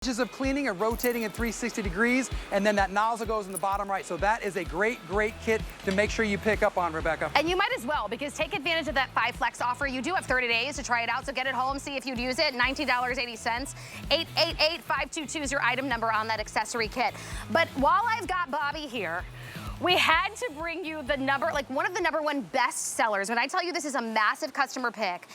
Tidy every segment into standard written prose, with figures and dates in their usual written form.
Of cleaning and rotating at 360 degrees, and then that nozzle goes in the bottom right. So that is a great kit to make sure you pick up on, Rebecca. And you might as well, because take advantage of that 5 Flex offer. You do have 30 days to try it out, so get it home, see if you'd use it. $19.80. 888-522 is your item number on that accessory kit. But while I've got Bobby here, we had to bring you the one of the #1 best sellers. When I tell you this is a massive customer pick,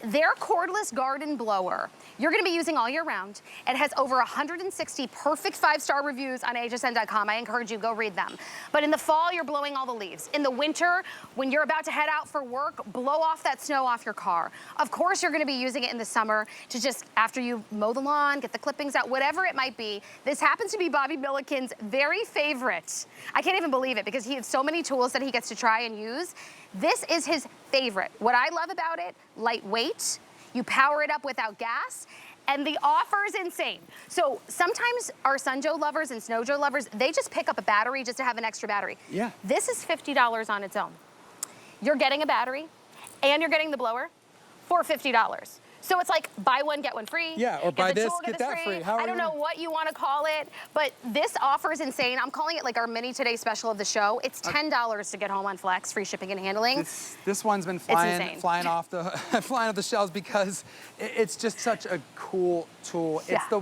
their cordless garden blower, you're gonna be using all year round. It has over 160 perfect 5-star reviews on hsn.com. I encourage you, go read them. But in the fall, you're blowing all the leaves. In the winter, when you're about to head out for work, blow off that snow off your car. Of course, you're gonna be using it in the summer to just, after you mow the lawn, get the clippings out, whatever it might be. This happens to be Bobby Milliken's very favorite. I can't even believe it because he has so many tools that he gets to try and use. This is his favorite. What I love about it, lightweight, you power it up without gas, and the offer is insane. So sometimes our Sun Joe lovers and Snow Joe lovers, they just pick up a battery just to have an extra battery. Yeah. This is $50 on its own. You're getting a battery, and you're getting the blower for $50. So it's like buy one, get one free. Yeah, or buy this, get that free. I don't know what you want to call it, but this offer is insane. I'm calling it like our mini today special of the show. It's $10 to get home on Flex, free shipping and handling. This one's been flying off the shelves because it's just such a cool tool. It's the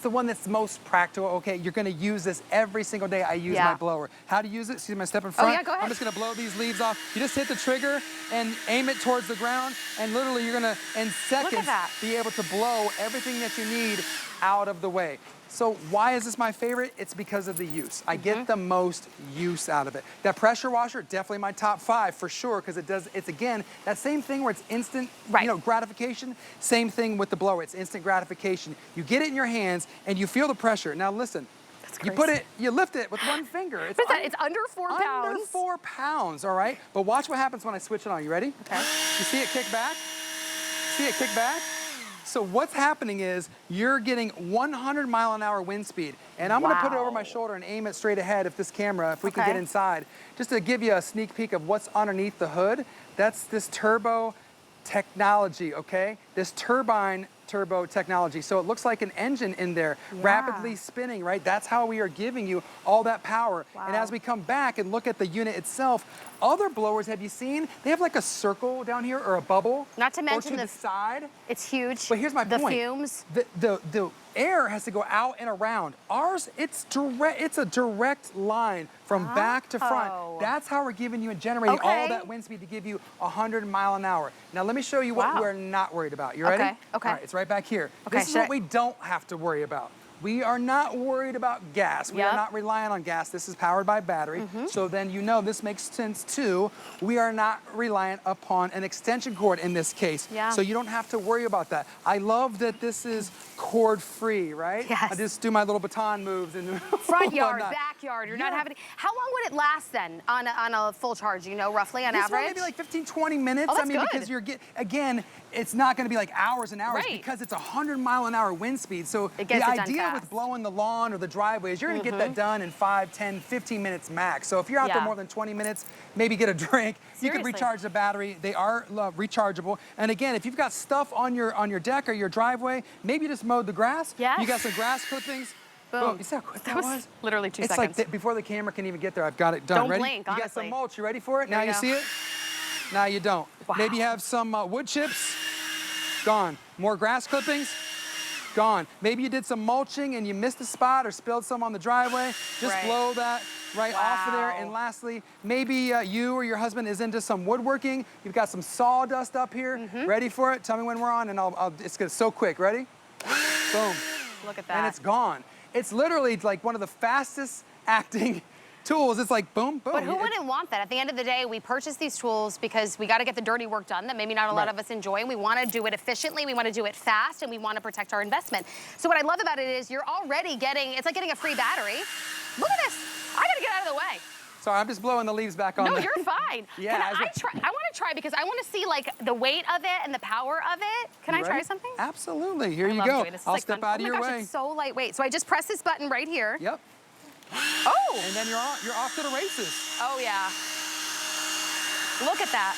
one that's most practical. Okay, you're gonna use this every single day. I use my blower. How to use it? See my step in front? Oh yeah, go ahead. I'm just gonna blow these leaves off. You just hit the trigger and aim it towards the ground, and literally you're gonna, in seconds, be able to blow everything that you need out of the way. So why is this my favorite? It's because of the use. I get the most use out of it. That pressure washer, definitely my top 5 for sure, because it's again, that same thing where it's instant gratification. Same thing with the blower, it's instant gratification. You get it in your hands and you feel the pressure. Now listen, you lift it with one finger. It's under 4 pounds. Under 4 pounds, all right? But watch what happens when I switch it on. You ready? Okay. You see it kick back? See it kick back? So what's happening is you're getting 100-mile-an-hour wind speed. And I'm gonna put it over my shoulder and aim it straight ahead if we can get inside. Just to give you a sneak peek of what's underneath the hood. That's this turbo technology, okay? This turbine turbo technology. So it looks like an engine in there, rapidly spinning, right? That's how we are giving you all that power. And as we come back and look at the unit itself, other blowers, have you seen? They have like a circle down here or a bubble. Not to mention the side. It's huge. But here's my point. The fumes. The air has to go out and around. Ours, it's a direct line from back to front. That's how we're giving you and generating all that wind speed to give you 100 mile an hour. Now let me show you what we're not worried about. You ready? Okay. All right, it's right back here. This is what we don't have to worry about. We are not worried about gas. We are not relying on gas. This is powered by battery. So then you know this makes sense too. We are not reliant upon an extension cord in this case. So you don't have to worry about that. I love that this is cord free, right? Yes. I just do my little baton moves and front yard, backyard. You're not having. How long would it last then on a full charge? You know, roughly on average. Maybe like 15, 20 minutes. Oh, that's good. Because you're again, it's not going to be like hours and hours because it's 100-mile-an-hour wind speed. So the idea with blowing the lawn or the driveway is you're going to get that done in 5, 10, 15 minutes max. So if you're out there more than 20 minutes, maybe get a drink. You can recharge the battery. They are rechargeable. And again, if you've got stuff on your deck or your driveway, maybe you just mowed the grass. You got some grass clippings. Boom. You see how quick that was? Literally 2 seconds. It's like before the camera can even get there, I've got it done. Don't blink, honestly. You got some mulch. You ready for it? Now you see it? Now you don't. Maybe you have some wood chips. Gone. More grass clippings. Gone. Maybe you did some mulching and you missed a spot or spilled some on the driveway. Just blow that off of there. And lastly, maybe you or your husband is into some woodworking. You've got some sawdust up here. Ready for it? Tell me when we're on and it's gonna so quick. Ready? Boom. Look at that. And it's gone. It's literally like one of the fastest acting tools. It's like boom, boom. But who wouldn't want that? At the end of the day, we purchase these tools because we got to get the dirty work done that maybe not a lot of us enjoy. And we want to do it efficiently. We want to do it fast, and we want to protect our investment. So what I love about it is you're already getting, it's like getting a free battery. Look at this. I got to get out of the way. Sorry, I'm just blowing the leaves back on. No, you're fine. Yeah. I want to try because I want to see like the weight of it and the power of it. Can I try something? Absolutely. Here you go. I'll step out of your way. It's so lightweight. So I just press this button right here. Yep. Oh! And then you're off to the races. Oh yeah. Look at that.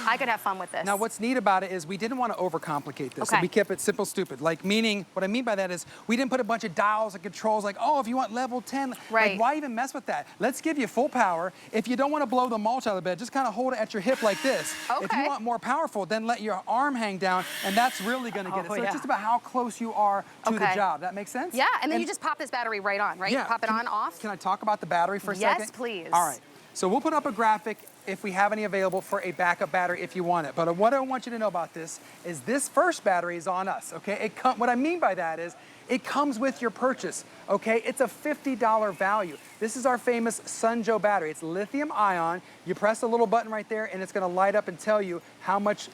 I could have fun with this. Now, what's neat about it is we didn't want to overcomplicate this. Okay. So we kept it simple, stupid. Like, meaning, what I mean by that is we didn't put a bunch of dials and controls like, oh, if you want level 10, right. like, why even mess with that? Let's give you full power. If you don't want to blow the mulch out of the bed, just kind of hold it at your hip like this. Okay. If you want more powerful, then let your arm hang down, and that's really going to get it. So it's just about how close you are to the job. That makes sense? Yeah, and then you just pop this battery right on, right? Yeah. Pop it on, off. Can I talk about the battery for a second? Yes, please. All right. So we'll put up a graphic if we have any available for a backup battery if you want it. But what I want you to know about this is this first battery is on us, okay? What I mean by that is it comes with your purchase, okay? It's a $50 value. This is our famous Sunjoe battery. It's lithium ion. You press a little button right there and it's gonna light up and tell you how much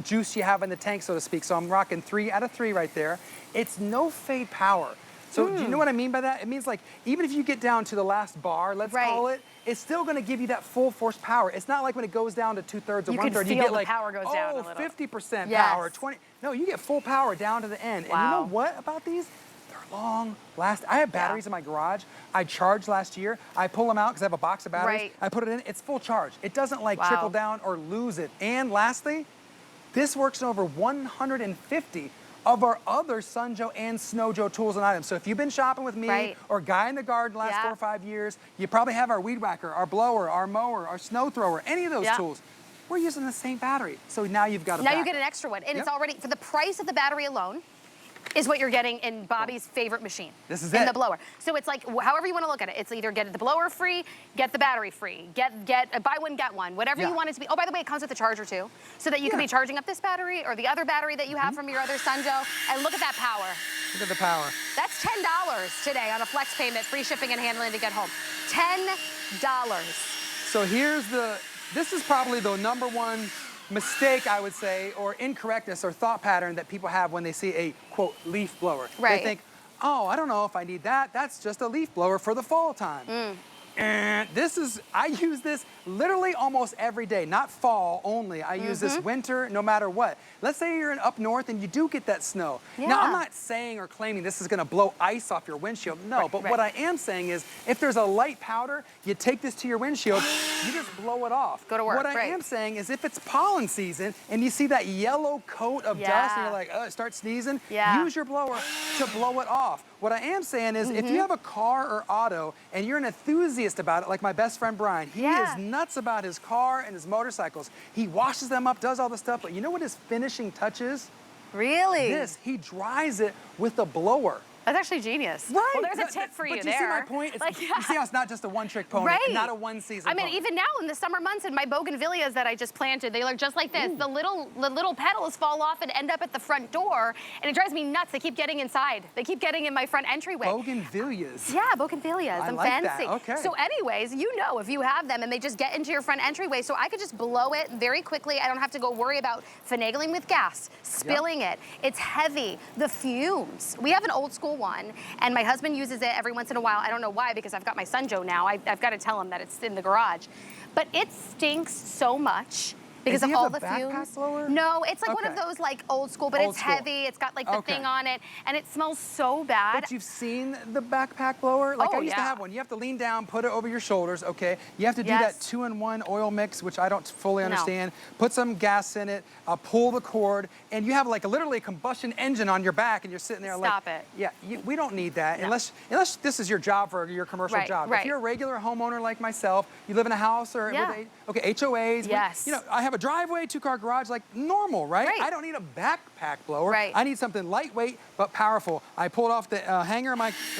juice you have in the tank, so to speak. So I'm rocking 3 out of 3 right there. It's no fade power. So do you know what I mean by that? It means like, even if you get down to the last bar, let's call it, it's still gonna give you that full force power. It's not like when it goes down to 2/3 or 1/3, you get like, power goes down a little. 50% power, 20. No, you get full power down to the end. Wow. And you know what about these? They're long last. I have batteries in my garage. I charged last year. I pull them out because I have a box of batteries. Right. I put it in, it's full charge. It doesn't like trickle down or lose it. And lastly, this works in over 150 of our other Sunjoe and Snowjoe tools and items. So if you've been shopping with me or Guy in the Garden the last 4 or 5 years, you probably have our weed whacker, our blower, our mower, our snow thrower, any of those tools. We're using the same battery. So now you've got a Now you get an extra one. And it's already, for the price of the battery alone, is what you're getting in Bobby's favorite machine. This is in the blower. So it's like, however you want to look at it. It's either get the blower free, get the battery free, buy one, get one, whatever you want it to be. Oh, by the way, it comes with a charger too, so that you can be charging up this battery or the other battery that you have from your other Sunjoe. And look at that power. Look at the power. That's $10 today on a flex payment, free shipping and handling to get home. $10. So this is probably the #1 mistake, I would say, or incorrectness or thought pattern that people have when they see a, quote, leaf blower. Right. They think, oh, I don't know if I need that. That's just a leaf blower for the fall time. And I use this literally almost every day, not fall only. I use this winter, no matter what. Let's say you're up north and you do get that snow. Now, I'm not saying or claiming this is gonna blow ice off your windshield, no, but what I am saying is if there's a light powder, you take this to your windshield, you just blow it off. Go to work, What I am saying is if it's pollen season and you see that yellow coat of dust and you're like, oh, start sneezing, use your blower to blow it off. What I am saying is if you have a car or auto and you're an enthusiast about it, like my best friend Brian, he is nuts about his car and his motorcycles. He washes them up, does all this stuff, but you know what his finishing touch is? Really? He dries it with a blower. That's actually genius. Right. Well, there's a tip for you there. But you see my point? You see how it's not just a one-trick pony, not a one-season pony. I mean, even now in the summer months in my bougainvilleas that I just planted, they look just like this. The little petals fall off and end up at the front door, and it drives me nuts. They keep getting inside. They keep getting in my front entryway. Bougainvilleas. Yeah, bougainvilleas. I'm like fancy. That. Okay. So anyways, you know if you have them and they just get into your front entryway, so I could just blow it very quickly. I don't have to go worry about finagling with gas, spilling it. It's heavy. The fumes. We have an old school one, and my husband uses it every once in a while. I don't know why, because I've got my Sunjoe now. I've got to tell him that it's in the garage. But it stinks so much because of all the fumes. Blower? No, it's like one of those like old school, but it's heavy. It's got like the thing on it, and it smells so bad. But you've seen the backpack blower? Like I used to have one. You have to lean down, put it over your shoulders, okay? You have to do that 2-in-1 oil mix, which I don't fully understand. Put some gas in it, pull the cord, and you have like literally a combustion engine on your back, and you're sitting there like— Stop it. Yeah, we don't need that unless this is your job for your commercial job. If you're a regular homeowner like myself, you live in a house or with HOAs. You know, I have a driveway, 2-car garage, like normal, right? I don't need a backpack blower. I need something lightweight but powerful. I pulled off the hanger in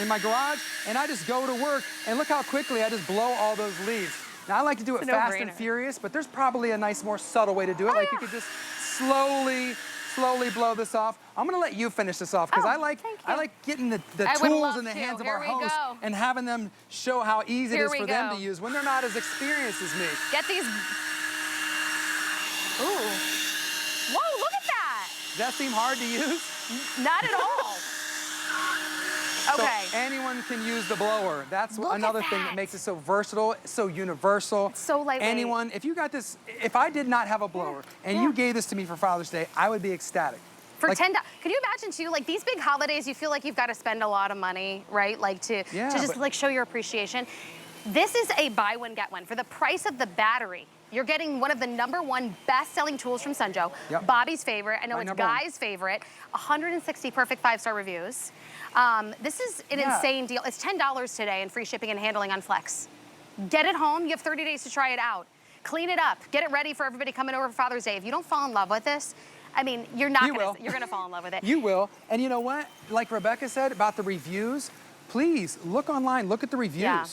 my garage, and I just go to work, and look how quickly I just blow all those leaves. Now, I like to do it fast and furious, but there's probably a nice, more subtle way to do it. Like you could just slowly blow this off. I'm gonna let you finish this off because I like getting the tools in the hands of our hosts and having them show how easy it is for them to use when they're not as experienced as me. Get these. Ooh. Whoa, look at that. Does that seem hard to use? Not at all. Okay. So anyone can use the blower. That's another thing that makes it so versatile, so universal. It's so lightweight. Anyone, if you got this, if I did not have a blower and you gave this to me for Father's Day, I would be ecstatic. For $10, could you imagine too, like these big holidays, you feel like you've got to spend a lot of money, right? Like to just like show your appreciation. This is a buy one, get one. For the price of the battery, you're getting one of the #1 best-selling tools from Sunjo. Yep. Bobby's favorite. I know My it's #1. Guy's favorite. 160 perfect 5-star reviews. This is an insane deal. It's $10 today and free shipping and handling on Flex. Get it home. You have 30 days to try it out. Clean it up. Get it ready for everybody coming over for Father's Day. If you don't fall in love with this, I mean, you're gonna fall in love with it. You will. And you know what? Like Rebecca said about the reviews, please look online, look at the reviews. Yeah.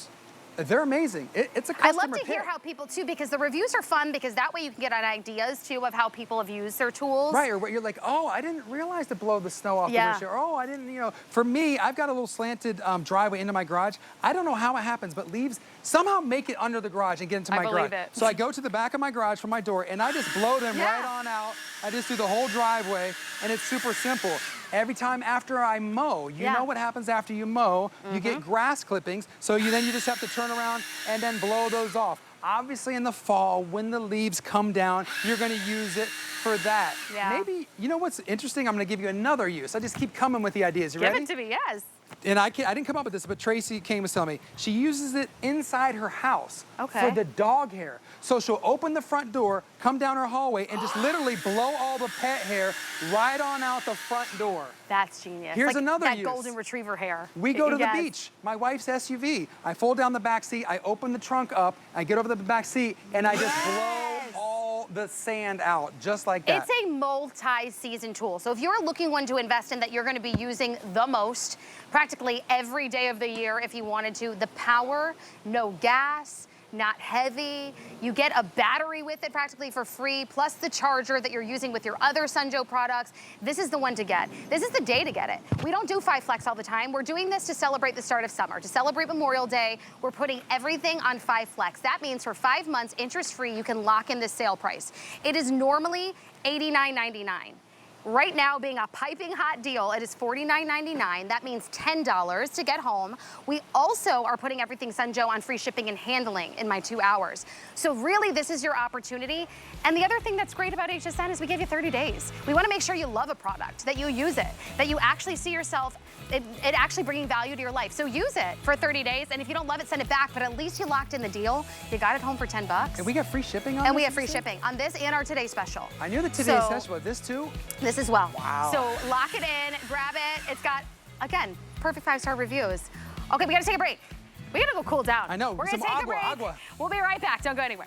They're amazing. It's a I customer love to hear pick. how people too, because the reviews are fun because that way you can get ideas too of how people have used their tools. Right, or what you're like, oh, I didn't realize to blow the snow off the Yeah. windshield. Or, oh, I didn't, you know. For me, I've got a little slanted driveway into my garage. I don't know how it happens, but leaves somehow make it under the garage and get into my garage. believe it. So I go to the back of my garage from my door and I just blow them right on out. I just do the whole driveway and it's super simple. Every time after I mow, you know what happens after you mow, you get grass clippings, so then you just have to turn around and then blow those off. Obviously in the fall, when the leaves come down, you're gonna use it for that. Yeah. Maybe, you know what's interesting? I'm gonna give you another use. I just keep coming with the ideas. You ready? Give it to me, yes. And I didn't come up with this, but Tracy Kane was telling me, she uses it inside her house for the dog hair. So she'll open the front door, come down her hallway, and just literally blow all the pet hair right on out the front door. That's genius. Here's like another that use. golden retriever hair. We go to the beach. My wife's SUV. I fold down the back seat, I open the trunk up, I get over the back seat, and I just blow all the sand out, just like that. It's a multi-season tool. So if you're looking one to invest in that you're gonna be using the most, practically every day of the year if you wanted to, the power, no gas, not heavy. You get a battery with it practically for free, plus the charger that you're using with your other Sunjo products. This is the one to get. This is the day to get it. We don't do 5 Flex all the time. We're doing this to celebrate the start of summer. To celebrate Memorial Day, we're putting everything on 5 Flex. That means for 5 months, interest-free, you can lock in this sale price. It is normally $89.99. Right now, being a piping hot deal, it is $49.99. That means $10 to get home. We also are putting everything Sunjo on free shipping and handling in my 2 hours. So really, this is your opportunity. And the other thing that's great about HSN is we give you 30 days. We want to make sure you love a product, that you use it, that you actually see yourself it actually bringing value to your life. So use it for 30 days. And if you don't love it, send it back. But at least you locked in the deal. You got it home for $10. And we got free shipping on this? And we have free shipping on this and our Today Special. I knew the Today Special, but this too? This as well. Wow. So lock it in, grab it. It's got, again, perfect 5-star reviews. Okay, we gotta take a break. We gotta go cool down. I know, We're some gonna take a break. agua. We'll be right back. Don't go anywhere.